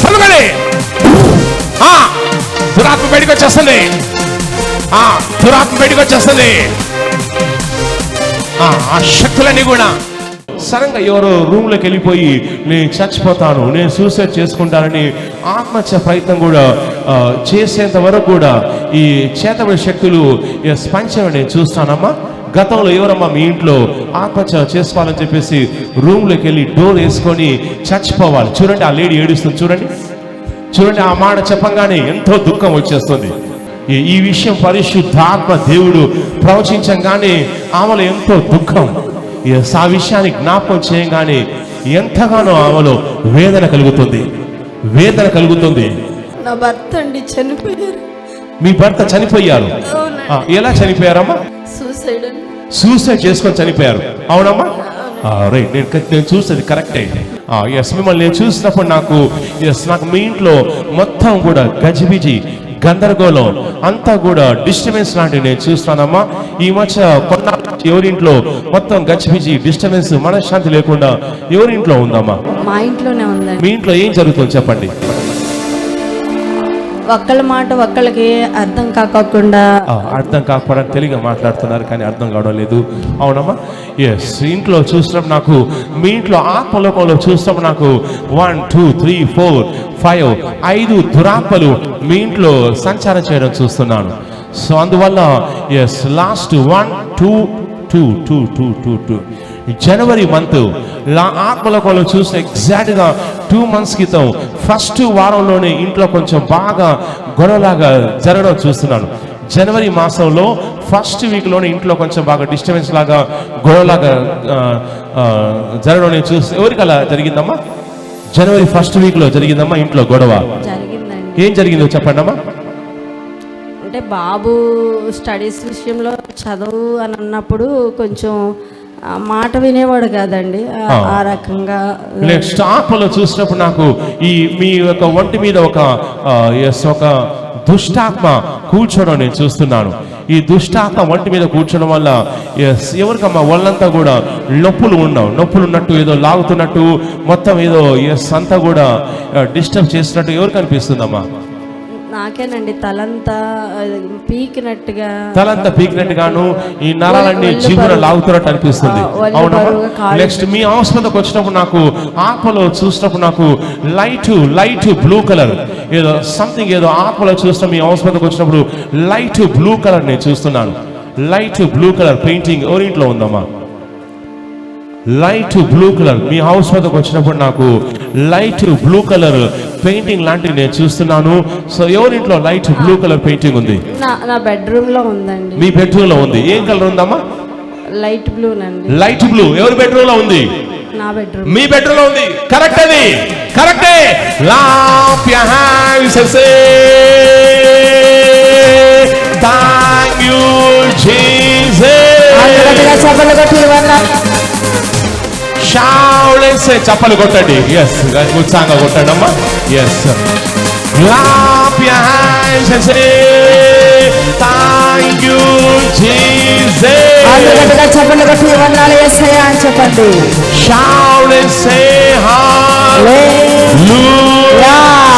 చదవండి. దురాత్మ బయటకు వచ్చేస్తుంది. దురాత్మ బయటకు వచ్చేస్తుంది. ఆ శక్తులన్నీ కూడా సడన్గా ఎవరో రూమ్లోకి వెళ్ళిపోయి నేను చచ్చిపోతాను, నేను సూసైడ్ చేసుకుంటానని ఆత్మహత్య ప్రయత్నం కూడా చేసేంత వరకు కూడా ఈ చేతబడి శక్తులు స్పంచం నేను చూస్తానమ్మా. గతంలో ఎవరమ్మా మీ ఇంట్లో ఆత్మహత్య చేసుకోవాలని చెప్పేసి రూమ్లోకి వెళ్ళి డోర్ వేసుకొని చచ్చిపోవాలి? చూడండి, ఆ లేడీ ఏడుస్తుంది. చూడండి చూడండి, ఆ మాట చెప్పంగానే ఎంతో దుఃఖం వచ్చేస్తుంది. ఈ విషయం పరిశుద్ధాత్మ దేవుడు ప్రవచించంగానే ఆమెలో ఎంతో దుఃఖం, ఆ విషయాన్ని జ్ఞాపకం చేయగానే ఎంతగానో ఆమెలో వేదన కలుగుతుంది. వేదన కలుగుతుంది. నా భర్త అండి చనిపోయారు. మీ భర్త చనిపోయారు? ఎలా చనిపోయారమ్మా? సూసైడ్ చేసుకొని చనిపోయారు. అవునమ్మా? రైట్, నేను చూసేది కరెక్టే. మిమ్మల్ని నేను చూసినప్పుడు నాకు మీ ఇంట్లో మొత్తం కూడా గజిబిజి, గందరగోళం అంతా కూడా డిస్టర్బెన్స్ లాంటివి నేను చూస్తానమ్మా. ఈ మధ్య కొన్న ఎవరింట్లో మొత్తం గజిబిజి, డిస్టర్బెన్స్, మనశ్శాంతి లేకుండా ఎవరింట్లో ఉందమ్మా? మా ఇంట్లోనే ఉందండి. మీ ఇంట్లో ఏం జరుగుతుంది చెప్పండి? ఒక్కళ్ళ మాట ఒక్కళ్ళకి అర్థం కాకుండా తెలుగుగా మాట్లాడుతున్నారు కానీ అర్థం కావడం లేదు. అవునమ్మా? ఎస్, ఇంట్లో చూసినప్పుడు నాకు, మీ ఇంట్లో ఆత్మలోకంలో చూసినప్పుడు నాకు 1 2 3 4 5 5 దురాత్మలు మీ ఇంట్లో సంచారం చేయడం చూస్తున్నాను. సో అందువల్ల ఎస్, లాస్ట్ 1 2 2 2 2 2 2 జనవరి మంత్ ఆత్మలోకంలో చూసిన ఎగ్జాక్ట్గా 2 months క్రితం ఫస్ట్ వారంలోనే ఇంట్లో కొంచెం బాగా గొడవలాగా జరగడం చూస్తున్నాను. జనవరి మాసంలో ఫస్ట్ వీక్లోనే ఇంట్లో కొంచెం బాగా డిస్టర్బెన్స్ లాగా, గొడవలాగా జరగడం నేను చూసి. ఎవరికి అలా జరిగిందమ్మా? జనవరి ఫస్ట్ వీక్లో జరిగిందమ్మా ఇంట్లో గొడవ. ఏం జరిగిందో చెప్పండి అమ్మా. అంటే బాబు స్టడీస్ విషయంలో చదువు అని అన్నప్పుడు కొంచెం మాట వినేవాడు కాదండి. ఆ రకంగా స్టాప్లో చూసినప్పుడు నాకు ఈ మీ యొక్క ఒంటి మీద ఒక దుష్టాత్మ కూర్చోవడం నేను చూస్తున్నాను. ఈ దుష్టాత్మ ఒంటి మీద కూర్చోవడం వల్ల ఎవరికమ్మా ఒళ్ళంతా కూడా నొప్పులు ఉన్నట్టు, ఏదో లాగుతున్నట్టు, మొత్తం ఏదో అంతా కూడా డిస్టర్బ్ చేసినట్టు ఎవరికి అనిపిస్తుందమ్మా? నాకేనండి. తలంతా పీకినట్టుగాను, ఈ నరాలన్నీ జీవున లాగుతున్నట్టు అనిపిస్తుంది. అవునా? నెక్స్ట్ మీ హాస్పిటల్కి వచ్చినప్పుడు నాకు ఆత్మలో చూసినప్పుడు నాకు లైట్ బ్లూ కలర్ ఏదో సంథింగ్, ఏదో ఆత్మలో చూసిన మీ హాస్పిటల్కి వచ్చినప్పుడు లైట్ బ్లూ కలర్ నేను చూస్తున్నాను. లైట్ బ్లూ కలర్ పెయింటింగ్ ఎవరింట్లో ఉందమ్మా? లైట్ బ్లూ కలర్ మీ హౌస్ వద్దకు వచ్చినప్పుడు నాకు లైట్ బ్లూ కలర్ పెయింటింగ్ లాంటివి నేను చూస్తున్నాను. సో ఎవరింట్లో లైట్ బ్లూ కలర్ పెయింటింగ్ ఉంది? నా బెడ్రూమ్ లో ఉందండి. మీ బెడ్రూమ్ లో ఉంది. ఏం కలర్ ఉందమ్మా? లైట్ బ్లూ నండి. లైట్ బ్లూ ఎవరి బెడ్రూమ్ లో ఉంది? నా బెడ్రూమ్. మీ బెడ్రూమ్ లో ఉంది. కరెక్ట్, అది కరెక్టే. Clap your hands and say thank you Jesus. చప్పలు కొట్టండి. ఎస్, ఉత్సాహంగా కొట్టండి అమ్మా. Yes, clap your hands and say thank you Jesus. చప్పలు కొట్టి వందనాలు యేసయ్యా అని చెప్పండి. Shout and say hallelujah.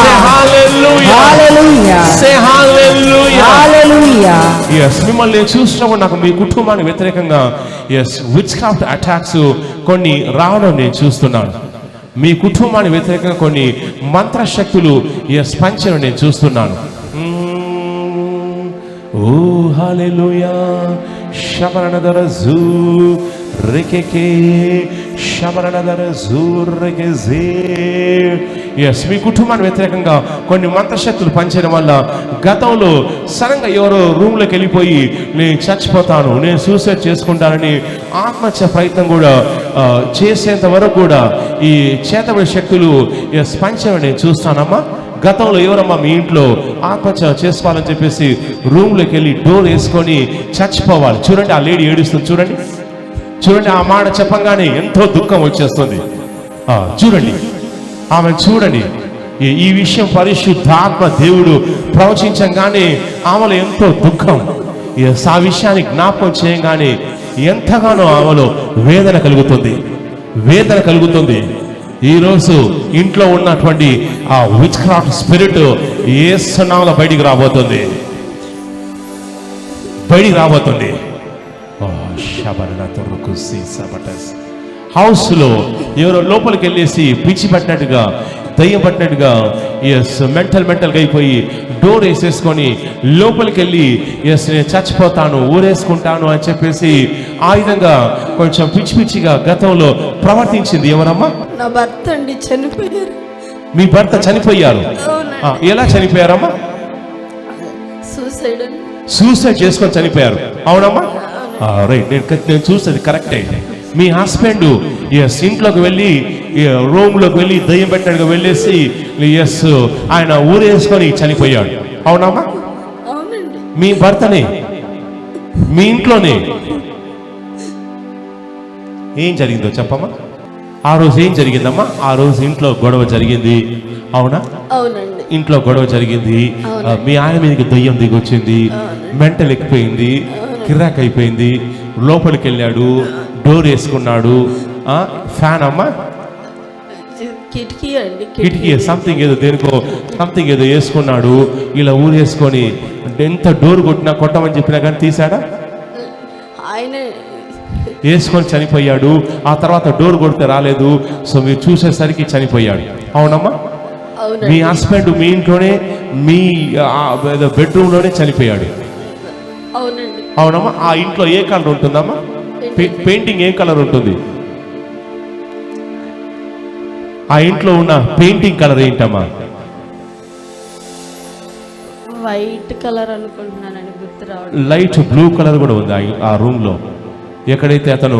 Say hallelujah. Hallelujah. Say hallelujah. Hallelujah. Yes, మిమ్మల్ని చూసినప్పుడు నాకు మీ కుటుంబానికి వ్యతిరేకంగా విచ్క్రాఫ్ట్ అటాక్స్ కొన్ని రావడం నేను చూస్తున్నాను. మీ కుటుంబానికి వ్యతిరేకంగా కొన్ని మంత్రశక్తులు స్పంచడం నేను చూస్తున్నాను. ఓ హల్లెలూయా. శబరణదరజు రికెకే శబరణదరజు రికెజే. ఎస్, మీ కుటుంబానికి వ్యతిరేకంగా కొన్ని మంత్రశక్తులు పనిచేయడం వల్ల గతంలో సడన్గా ఎవరో రూమ్లోకి వెళ్ళిపోయి నేను చచ్చిపోతాను, నేను సూసైడ్ చేసుకుంటానని ఆత్మహత్య ప్రయత్నం కూడా చేసేంత వరకు కూడా ఈ చేతబడి శక్తులు స్పంచం నేను చూస్తానమ్మా. గతంలో ఎవరమ్మా మీ ఇంట్లో ఆత్మహత్య చేసుకోవాలని చెప్పేసి రూమ్లోకి వెళ్ళి డోర్ వేసుకొని చచ్చిపోవాలి? చూడండి, ఆ లేడీ ఏడుస్తుంది. చూడండి, ఆ మాట చెప్పంగానే ఎంతో దుఃఖం వచ్చేస్తుంది. చూడండి ఆమె, చూడండి. ఈ విషయం పరిశుద్ధాత్మ దేవుడు ప్రవచించంగానే ఆమెలో ఎంతో దుఃఖం, ఆ విషయాన్ని జ్ఞాపకం చేయగానే ఎంతగానో ఆమెలో వేదన కలుగుతుంది. ఈరోజు ఇంట్లో ఉన్నటువంటి ఆ విచ్ క్రాఫ్ట్ స్పిరిట్ యేసు నామములో బయటికి రాబోతుంది. హౌస్ లో ఎవరో లోపలికి వెళ్ళేసి పిచ్చి పట్టినట్టుగా, దయ్యం పట్టినట్టుగా, మెంటల్గా అయిపోయి డోర్ వేసేసుకొని లోపలికి వెళ్ళి నేను చచ్చిపోతాను, ఊరేసుకుంటాను అని చెప్పేసి ఆ విధంగా కొంచెం పిచ్చిగా గతంలో ప్రవర్తించింది ఎవరమ్మా? నా భర్త అండి, చనిపోయారు. మీ భర్త చనిపోయారు? ఎలా చనిపోయారమ్మా? సూసైడ్ చేసుకొని చనిపోయారు. అవునమ్మా? రైట్, నేను చూసేది కరెక్టే. మీ హస్బెండ్ ఇంట్లోకి వెళ్ళి రూమ్లోకి వెళ్ళి దయ్యం పెట్టాడుగా వెళ్ళేసి ఆయన ఊరేసుకొని చనిపోయాడు. అవునమ్మా? మీ భర్తనే మీ ఇంట్లోనే ఏం జరిగిందో చెప్పమ్మా. ఆ రోజు ఏం జరిగిందమ్మా? ఆ రోజు ఇంట్లో గొడవ జరిగింది. అవునా? అవునండి, ఇంట్లో గొడవ జరిగింది. మీ ఆయన మీదకి దయ్యం దిగొచ్చింది, మెంటల్ ఎక్కిపోయింది, కిరాక్ అయిపోయింది. లోపలికి వెళ్ళాడు, డోర్ వేసుకున్నాడు. ఫ్యాన్ అమ్మా? కిటికీ సంథింగ్ ఏదో దేనికో సంథింగ్ ఏదో వేసుకున్నాడు. ఇలా ఊరేసుకొని ఎంత డోర్ కొట్టమని చెప్పినా కానీ తీసాడా? ఆయన వేసుకొని చనిపోయాడు. ఆ తర్వాత డోర్ కొడితే రాలేదు. సో మీరు చూసేసరికి చనిపోయాడు. అవునమ్మా? మీ హస్బెండ్ మీ ఇంట్లోనే మీ బెడ్రూమ్ లోనే చనిపోయాడు. అవునమ్మా? ఆ ఇంట్లో ఏ కలర్ ఉంటుందమ్మా? పెయింటింగ్ ఏ కలర్ ఉంటుంది? ఆ ఇంట్లో ఉన్న పెయింటింగ్ కలర్ ఏంటమ్మా? వైట్ కలర్ అనుకుంటున్నానండి, గుర్తు రావడం. లైట్ బ్లూ కలర్ కూడా ఉంది ఆ రూమ్ లో. ఎక్కడైతే అతను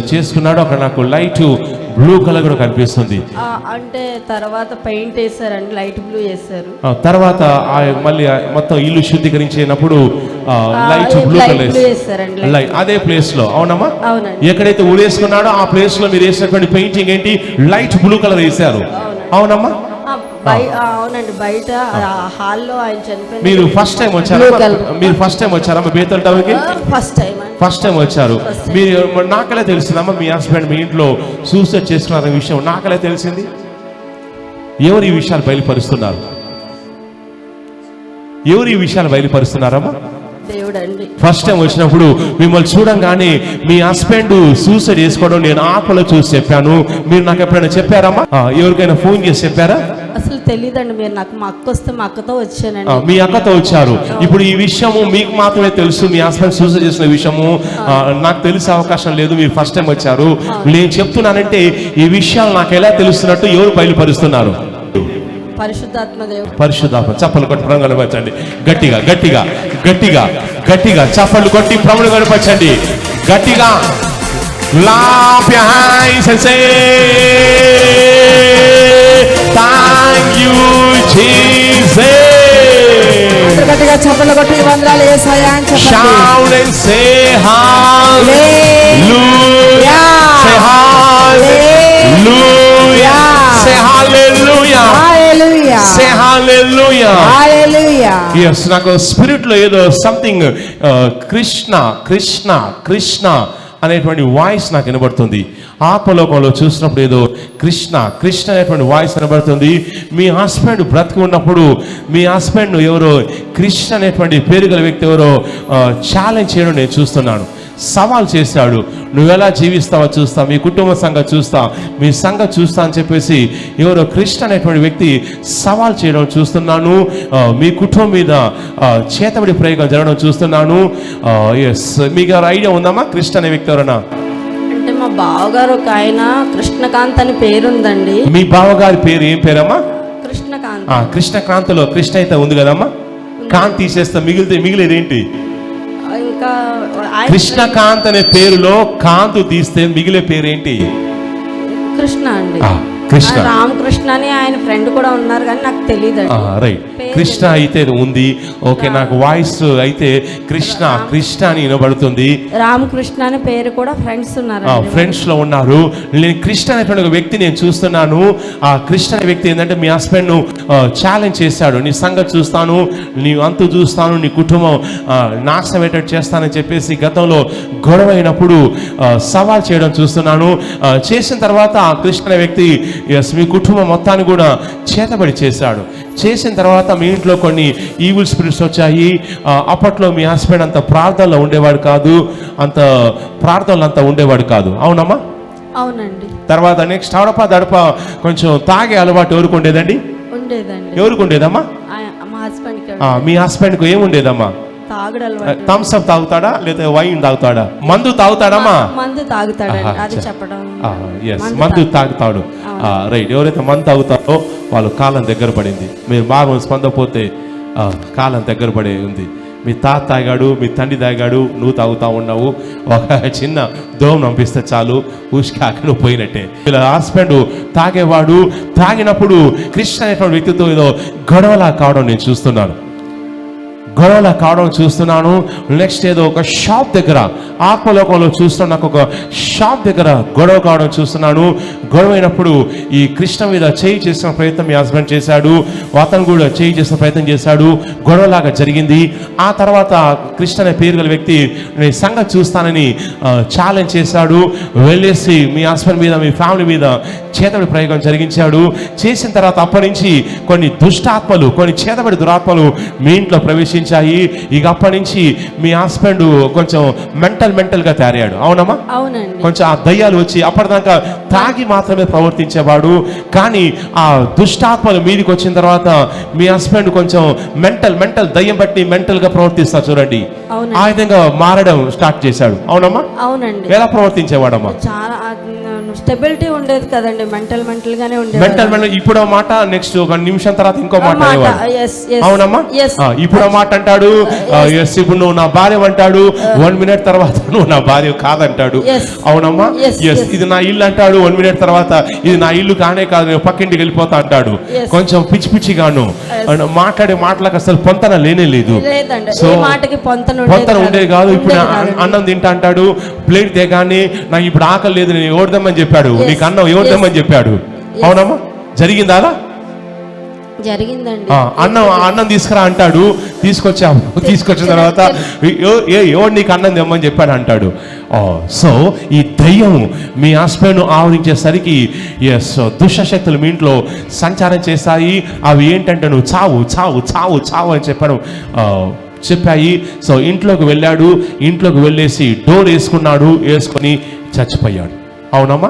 చేసుకున్నాడో అక్కడ నాకు లైట్ బ్లూ కలర్ కూడా కనిపిస్తుంది. అంటే తర్వాత పెయింట్ వేసారండి, లైట్ బ్లూ వేసారు. తర్వాత మళ్ళీ మొత్తం ఇల్లు శుద్ధీకరించినప్పుడు లైట్ బ్లూ కలర్ వేసారండి అదే ప్లేస్ లో. అవునమ్మా? ఎక్కడైతే ఊరేసుకున్నాడో ఆ ప్లేస్ లో మీరు వేసినటువంటి పెయింటింగ్ ఏంటి? లైట్ బ్లూ కలర్ వేసారు. అవునమ్మా? అవునండి, బయట హాల్లో ఆయన చనిపోయి. మీరు ఫస్ట్ టైం వచ్చారా బేతల్ టౌన్ కి? ఫస్ట్ టైం వచ్చారు. మీరు నాకలే తెలిసిందమ్మా మీ హస్బెండ్ మీ ఇంట్లో సూసైడ్ చేసుకున్న విషయం నాకలే తెలిసింది? ఎవరు ఈ విషయాలు బయలుపరుస్తున్నారమ్మా? ఫస్ట్ టైం వచ్చినప్పుడు మిమ్మల్ని చూడంగానే మీ హస్బెండ్ సూసైడ్ చేసుకోవడం నేను ఆత్మలో చూసి చెప్పాను. మీరు నాకు ఎప్పుడైనా చెప్పారమ్మా? ఎవరికైనా ఫోన్ చేసి చెప్పారా? అసలు తెలియదండి. మీరు నాకు మా అక్క వస్తే మా అక్కతో వచ్చానండి. మీ అక్కతో వచ్చారు. ఇప్పుడు ఈ విషయము మీకు మాత్రమే తెలుసు. మీ హస్బెండ్ సూసైడ్ చేసిన విషయము నాకు తెలిసే అవకాశం లేదు. మీరు ఫస్ట్ టైం వచ్చారు. నేను చెప్తున్నానంటే ఈ విషయాలు నాకు ఎలా తెలుస్తున్నట్టు ఎవరు బయలుపరుస్తున్నారు? పరిశుద్ధాత్మ. చప్పలు కొట్టి ప్రభువును కనపరచండి. గట్టిగా చప్పలు కొట్టి ప్రభువును కనపరచండి. గట్టిగా clap your hands and say thank you Jesus. గట్టిగా చప్పలు కొట్టి వందనాలు యేసయ్యా అని చెప్పండి. Shout and say hallelujah. Say hallelujah. Say hallelujah. Hallelujah. Say hallelujah. Hallelujah. Yes, నాకు స్పిరిట్ లో ఏదో సంథింగ్ కృష్ణ అనేటువంటి వాయిస్ నాకు వినబడుతుంది. ఆత్మలోకంలో చూసినప్పుడు ఏదో కృష్ణ అనేటువంటి వాయిస్ వినబడుతుంది. మీ హస్బెండ్ బ్రతికి ఉన్నప్పుడు మీ హస్బెండ్ ఎవరో కృష్ణ అనేటువంటి పేరు గల వ్యక్తి ఎవరో ఛాలెంజ్ చేయడం నేను చూస్తున్నాను. సవాల్ చేశాడు. నువ్వెలా జీవిస్తావో చూస్తా, మీ కుటుంబ సంగతి చూస్తా, మీ సంగతి చూస్తా అని చెప్పేసి ఎవరో కృష్ణ అనేటువంటి వ్యక్తి సవాల్ చేయడం చూస్తున్నాను. మీ కుటుంబం మీద చేతబడి ప్రయోగం జరగడం చూస్తున్నాను. ఎస్, మీకు ఐడియా ఉందమ్మా కృష్ణ అనే వ్యక్తి ఎవరన్నా? అంటే మా బావగారు ఒక ఆయన కృష్ణకాంత్ అని పేరుందండి. మీ బావగారి పేరు ఏం పేరమ్మా? కృష్ణకాంత్. కృష్ణకాంతలో కృష్ణ అయితే ఉంది కదమ్మా. కాంత్ తీసేస్తా మిగిలేది ఏంటి? ఇంకా కృష్ణకాంత్ అనే పేరులో కాంతు తీస్తే మిగిలే పేరేంటి? కృష్ణ అండి. కృష్ణ. రామకృష్ణ అని ఆయన ఫ్రెండ్ కూడా ఉన్నారు కానీ నాకు తెలియదు. రైట్, కృష్ణ అయితే ఉంది. ఓకే, నాకు వాయిస్ అయితే కృష్ణ కృష్ణ అని వినబడుతుంది. రామకృష్ణ అనే పేరు కూడా ఫ్రెండ్స్ ఉన్నారు, ఫ్రెండ్స్ లో ఉన్నారు. నేను కృష్ణ అనేటువంటి ఒక వ్యక్తి నేను చూస్తున్నాను. ఆ కృష్ణ అనే వ్యక్తి ఏంటంటే మీ హస్బెండ్ ను ఛాలెంజ్ చేశాడు. నీ సంగతి చూస్తాను, నీ అంతు చూస్తాను, నీ కుటుంబం నాశనం అయ్యేటట్టు చేస్తానని చెప్పేసి గతంలో గొడవ అయినప్పుడు సవాల్ చేయడం చూస్తున్నాను. చేసిన తర్వాత ఆ కృష్ణ అనే వ్యక్తి మీ కుటుంబం మొత్తాన్ని కూడా చేతబడి చేశాడు. చేసిన తర్వాత మీ ఇంట్లో కొన్ని ఈవిల్ స్పిరిట్స్ వచ్చాయి. అప్పట్లో మీ హస్బెండ్ అంత ప్రార్థనలో ఉండేవాడు కాదు, అంత ప్రార్థనలు అంతా ఉండేవాడు కాదు. అవునమ్మా? అవునండి. తర్వాత నెక్స్ట్ అడప దడప కొంచెం తాగే అలవాటు ఎవరికి ఉండేదండి? ఉండేదండి. ఎవరికి ఉండేదమ్మా? మా హస్బెండ్. మీ హస్బెండ్ కు ఏముండేదమ్మా? తాగుడు అలవాటు. థమ్స్ అప్ తాగుతాడా లేదా వైన్ తాగుతాడా? మందు తాగుతాడమ్మా? మందు తాగుతాడండి, అది చెప్పడం. మందు తాగుతాడు. రైట్, ఎవరైతే మందు తాగుతారో వాళ్ళు కాలం దగ్గర పడింది. మీరు బాగా స్పందపోతే కాలం దగ్గర పడే ఉంది. మీ తాత తాగాడు, మీ తండ్రి తాగాడు, నువ్వు తాగుతా ఉన్నావు. ఒక చిన్న దోమ పంపిస్తే చాలు, ఊసికి అక్కడ పోయినట్టే. వీళ్ళ హస్బెండ్ తాగేవాడు. తాగినప్పుడు కృష్ణ అనేటువంటి వ్యక్తితో ఏదో గొడవలా కావడం నేను చూస్తున్నాను. గొడవలా కావడం చూస్తున్నాను. నెక్స్ట్ ఏదో ఒక షాప్ దగ్గర ఆత్మలోకంలో చూస్తున్నాను, నాకు ఒక షాప్ దగ్గర గొడవ కావడం చూస్తున్నాను. గొడవ అయినప్పుడు ఈ కృష్ణ మీద చేయి చేసిన ప్రయత్నం మీ హస్బెండ్ చేశాడు, అతను కూడా చేయి చేసిన ప్రయత్నం చేశాడు. గొడవలాగా జరిగింది. ఆ తర్వాత కృష్ణ అనే పేరు గల వ్యక్తి నేను సంగతి చూస్తానని ఛాలెంజ్ చేశాడు. వెళ్ళేసి మీ హస్బెండ్ మీద, మీ ఫ్యామిలీ మీద చేతబడి ప్రయోగం జరిగించాడు. చేసిన తర్వాత అప్పటి నుంచి కొన్ని దుష్టాత్మలు, కొన్ని చేతబడి దురాత్మలు మీ ఇంట్లో ప్రవేశించాయి. ఇక అప్పటి నుంచి మీ హస్బెండ్ కొంచెం మెంటల్ గా తయారయ్యాడు. అవునమ్మా? అవునండి. కొంచెం ఆ దయ్యాలు వచ్చి, అప్పటిదాకా తాగి మాత్రమే ప్రవర్తించేవాడు, కానీ ఆ దుష్టాత్మలు మీదికి వచ్చిన తర్వాత మీ హస్బెండ్ కొంచెం మెంటల్ దయ్యం బట్టి మెంటల్ గా ప్రవర్తిస్తారు చూడండి. ఆ విధంగా మారడం స్టార్ట్ చేశాడు. అవునమ్మా? అవునండి. ఎలా ప్రవర్తించేవాడమ్మా? చాలా స్టెబిలిటీ ఉండేది కదండి, మెంటల్ గానే ఉండేది. మెంటల్ ఇప్పుడు మాట, నెక్స్ట్ ఒక నిమిషం తర్వాత ఇంకో మాట. అవునమ్మా? ఇప్పుడు మాట అంటాడు, ఇప్పుడు నువ్వు నా భార్య అంటాడు, 1 minute తర్వాత నువ్వు నా భార్య కాదంటాడు. అవునమ్మా? ఇది నా ఇల్లు అంటాడు, 1 minute తర్వాత ఇది నా ఇల్లు కానే కాదు, నేను పక్కింటికి వెళ్ళిపోతా అంటాడు. కొంచెం పిచ్చిగాను మాట్లాడే మాటలకు అసలు పొంతన లేనే లేదు. సో పొంతన ఉండేది కాదు. ఇప్పుడు అన్నం తింటా అంటాడు, ప్లేట్ తెగానే నాకు ఇప్పుడు ఆకలి లేదు, నేను ఎవరిదమ్మని చెప్పాడు, నీకు అన్నం ఎవరిదమ్మని చెప్పాడు. అవునమ్మా? జరిగిందా అలా? జరిగిందండి. అన్నం తీసుకురా అంటాడు, తీసుకొచ్చిన తర్వాత ఎవడు నీకు అన్నం తెమ్మని చెప్పాడు అంటాడు. సో ఈ దయ్యం మీ హస్బెండ్ ఆవరించేసరికి దుష్టశక్తులు మీ ఇంట్లో సంచారం చేస్తాయి. అవి ఏంటంటే నువ్వు చావు అని చెప్పాయి. సో ఇంట్లోకి వెళ్ళాడు, ఇంట్లోకి వెళ్ళేసి డోర్ వేసుకొని చచ్చిపోయాడు. అవునమ్మా?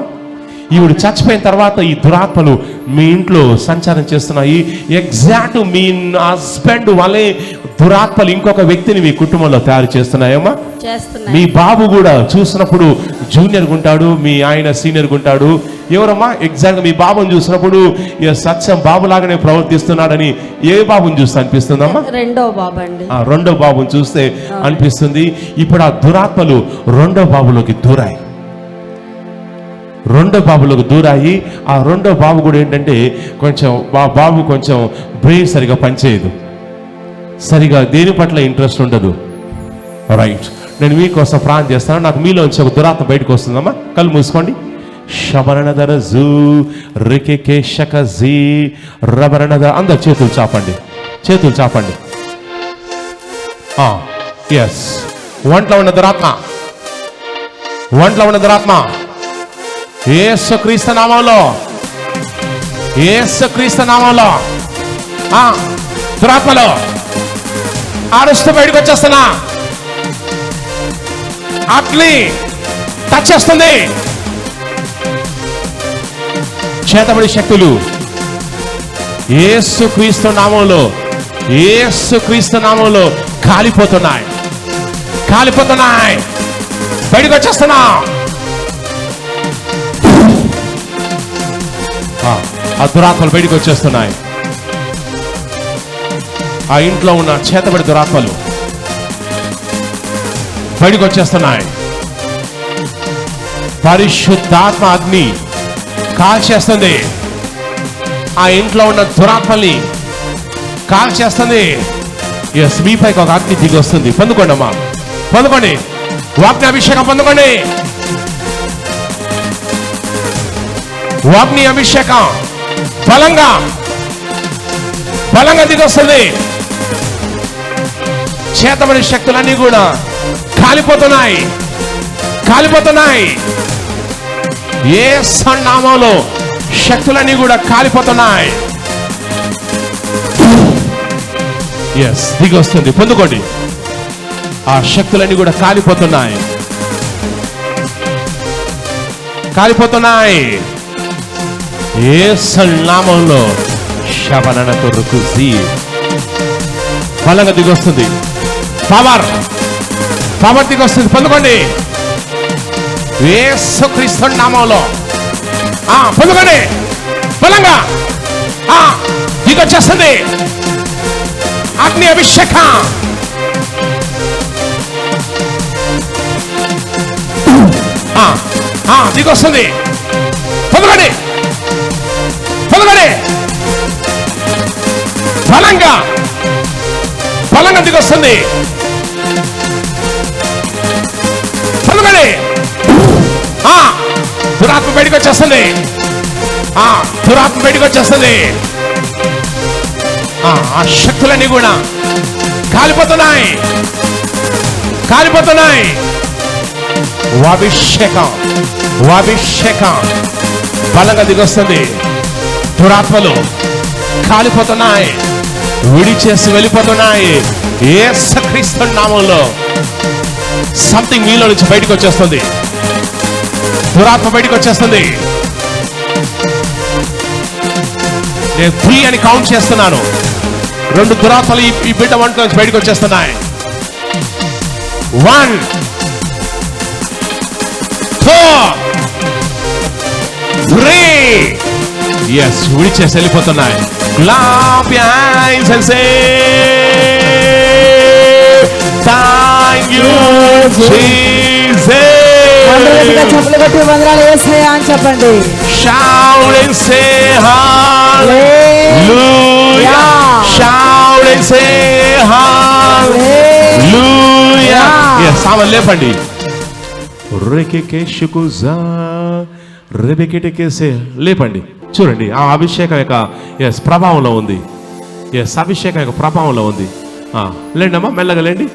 ఈవిడ చచ్చిపోయిన తర్వాత ఈ దురాత్మలు మీ ఇంట్లో సంచారం చేస్తున్నాయి. ఎగ్జాక్ట్ మీ హస్బెండ్ వల్లే దురాత్మలు ఇంకొక వ్యక్తిని మీ కుటుంబంలో తయారు చేస్తున్నాయమ్మా. మీ బాబు కూడా చూసినప్పుడు జూనియర్ ఉంటాడు, మీ ఆయన సీనియర్ ఉంటాడు. ఎవరమ్మా? ఎగ్జాక్ట్ మీ బాబుని చూసినప్పుడు సత్యం బాబులాగానే ప్రవర్తిస్తున్నాడని ఏ బాబుని చూస్తే అనిపిస్తుందమ్మా? రెండో బాబుని చూస్తే అనిపిస్తుంది. ఇప్పుడు ఆ దురాత్మలు రెండో బాబులోకి దూరాయి. ఆ రెండో బాబు కూడా ఏంటంటే కొంచెం బాబు కొంచెం బ్రెయిన్ సరిగా పనిచేయదు, సరిగా దేని పట్ల ఇంట్రెస్ట్ ఉండదు. రైట్, నేను మీకోసం ప్రార్థన చేస్తాను. నాకు మీలో నుంచి ఒక దురాత్మ బయటకు వస్తుందమ్మా. కళ్ళు మూసుకోండి. శబరణధర జూ రికే శక జీ రబరణధ. అందరు చేతులు చాపండి. ఎస్, ఒంట్లో ఉన్న దురాత్మ యేసుక్రీస్తు నామంలో దురాత్మలో ఆరుస్తూ బయటకు వచ్చేస్తున్నా. అగ్ని టచ్ చేస్తుంది. చేతబడి శక్తులు యేసుక్రీస్తు నామంలో కాలిపోతున్నాయి. బయటకు వచ్చేస్తున్నా. ఆ దురాత్మలు బయటకు వచ్చేస్తున్నాయి. ఆ ఇంట్లో ఉన్న చేతబడి దురాత్మలు బయటకు వచ్చేస్తున్నాయి. పరిశుద్ధాత్మ అగ్ని కాల్చేస్తుంది. ఆ ఇంట్లో ఉన్న దురాత్మల్ని కాల్ చేస్తుంది. ఎస్, మీపైకి ఒక అగ్ని దిగి వస్తుంది. పొందుకోండి అమ్మా, పొందుకోండి. వాగ్ని అభిషేకం పొందుకోండి. వాగ్ని అభిషేకం బలంగా దిగి వస్తుంది. చేతబడి శక్తులన్నీ కూడా కాలిపోతున్నాయి. యేసు నామములో శక్తులన్నీ కూడా కాలిపోతున్నాయి. ఎస్, దిగి వస్తుంది. పొందుకోండి. ఆ శక్తులన్నీ కూడా కాలిపోతున్నాయి. యేసు నామములో శబనన తొరుకుసి బలంగా దిగి వస్తుంది. పవర్ దిగి వస్తుంది. పొందుకోండి. యేసుక్రీస్తు నామములో పొందుకోండి. బలంగా దిగి వచ్చేస్తుంది. అగ్ని అభిషేకం దిగి వస్తుంది. పొందుకోండి. బలంగా దిగి వస్తుంది. పొందుకోండి. దురాత్మ బయటకు వచ్చేస్తుంది. ఆ శక్తులన్నీ కూడా కాలిపోతున్నాయి. అభిషేకం బలంగా దిగొస్తుంది. దురాత్మలు కాలిపోతున్నాయి, విడిచేసి వెళ్ళిపోతున్నాయి. యేసుక్రీస్తు నామములో సంథింగ్ మీలో నుంచి బయటకు వచ్చేస్తుంది. దురాత్మ బయటకు వచ్చేస్తుంది. నేను 3 అని కౌంట్ చేస్తున్నాను. 2 దురాత్మలు ఈ బిడ్డ వంట నుంచి బయటకు వచ్చేస్తున్నాయి. 1 2 3. ఎస్, విడిచేసి వెళ్ళిపోతున్నాయి. Clap your hands and say thank you Jesus. చప్పట్లు కొట్టి వందనాలు యేసయ్యా అని చెప్పండి. Shout and say hallelujah. Shout and say hallelujah. Yes, సామలు లేపండి. రెకెకెషుకుజా రెబెకెటెకెసే లేపండి. చూడండి, ఆ అభిషేకం యొక్క ప్రభావంలో ఉంది. అభిషేకం యొక్క ప్రభావంలో ఉంది. లేండమ్మా, మెల్లగా లేండి.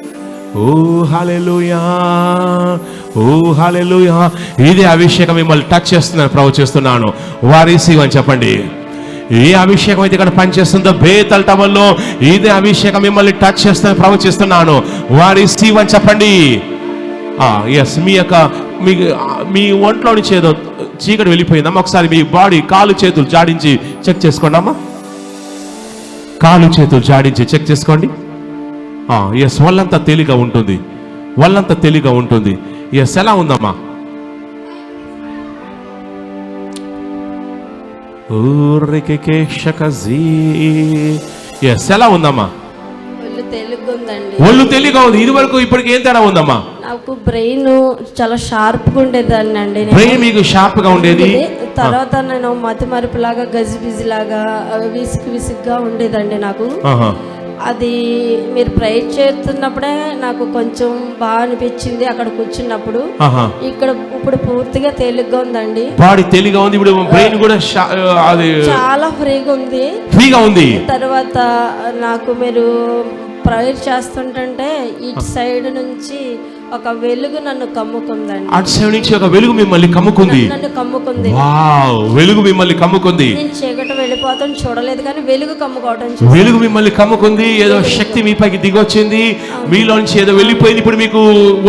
ఓ హల్లెలూయా, ఓ హల్లెలూయా. ఇదే అభిషేకం మిమ్మల్ని టచ్ చేస్తుందని ప్రభు చేస్తున్నాను. వారిసివ్ అని చెప్పండి. ఏ అభిషేకం అయితే ఇక్కడ పనిచేస్తుందో బేతల్ టవల్లో, ఇదే అభిషేకం మిమ్మల్ని టచ్ చేస్తుందని ప్రభు చేస్తున్నాను. వారిసివ్ అని చెప్పండి. ఎస్, మీ ఒంట్లో నుంచి ఏదో చీకటి వెళ్ళిపోయిందమ్మా. ఒకసారి మీ బాడీ కాలు చేతులు జాడించి చెక్ చేసుకోండి అమ్మా. కాలు చేతులు జాడించి చెక్ చేసుకోండి. ఎస్, వాళ్ళంతా తేలిగా ఉంటుంది. ఎస్, ఎలా ఉందమ్మా? ఎస్, ఎలా ఉందమ్మా? ఒళ్ళు తేలిగా ఉంది. ఇది వరకు ఇప్పటికి ఏం తేడా ఉందమ్మా? నాకు బ్రెయిన్ చాలా షార్ప్ గా ఉండేదాన్ని అండి. బ్రెయిన్ మీకు షార్ప్ గా ఉండేది. తర్వాత నేను మతి మరుపు లాగా గజిబిజి లాగా విసుగ్గా ఉండేదండి నాకు. అది మీరు ప్రేయర్ చేస్తున్నప్పుడే నాకు కొంచెం బాగా అనిపించింది. అక్కడ కూర్చున్నప్పుడు ఇక్కడ ఇప్పుడు పూర్తిగా తేలిగ్గా ఉందండి. బాడీ తేలిగా ఉంది. ఇప్పుడు బ్రెయిన్ కూడా చాలా ఫ్రీగా ఉంది. తర్వాత నాకు మీరు ప్రేయర్ చేస్తుంటే ఇటు సైడ్ నుంచి ఒక వెలుగు నన్ను కమ్ముకుందండి. అటు సైడ్ నుంచి ఒక వెలుగు మిమ్మల్ని కమ్ముకుంది. వావ్, వెలుగు మిమ్మల్ని కమ్ముకుంది. నేను చీకటి వెళ్ళిపోతాను చూడలేదు, కానీ వెలుగు మిమ్మల్ని కమ్ముకుంది. ఏదో శక్తి మీ పైకి దిగొచ్చింది, మీలోంచి ఏదో వెళ్ళిపోయింది. ఇప్పుడు మీకు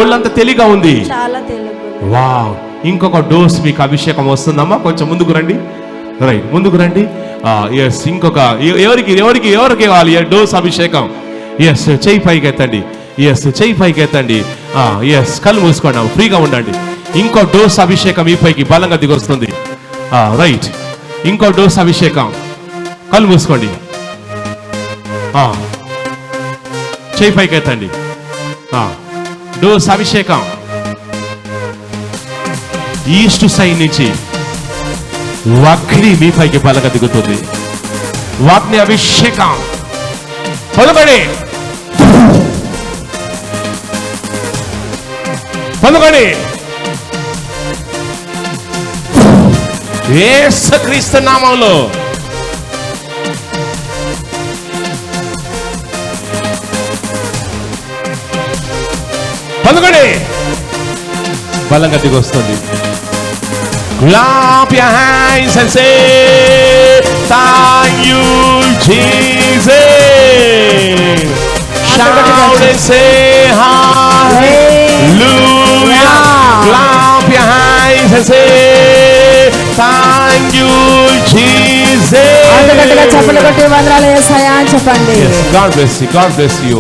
ఒళ్ళంతా తెలిగా ఉంది, చాలా తెలియదు. వావ్, ఇంకొక డోస్ మీకు అభిషేకం వస్తుందమ్మా. కొంచెం ముందుకు రండి. రైట్, ముందుకు రండి. ఎస్, ఇంకొక ఎవరికి కావాలి డోస్ అభిషేకం? ఎస్, చెయ్యి పైకి ఎత్తండి. ఎస్, కళ్ళు మూసుకోండి, ఫ్రీగా ఉండండి. ఇంకో డోస్ అభిషేకం మీ పైకి బలంగా దిగొస్తుంది. రైట్, ఇంకో డోస్ అభిషేకం. కళ్ళు మూసుకోండి, చెయ్యి పైకి ఎత్తండి. డోస్ అభిషేకం ఈస్ట్ సైడ్ నుంచి అగ్ని మీ పైకి బలంగా దిగుతుంది. వాటిని అభిషేకం పొందుకోండి, పొందుకోండి. యేసుక్రీస్తు నామములో పొందుకోండి. బలంగా దిగి వస్తుంది. Clap your hands and say thank you Jesus. Shout and say hallelujah. Clap your hands and say thank you Jesus. చప్పట్లు కొట్టి వందనాలు యేసయ్యా అని చెప్పండి. Yes, God bless you. God bless you.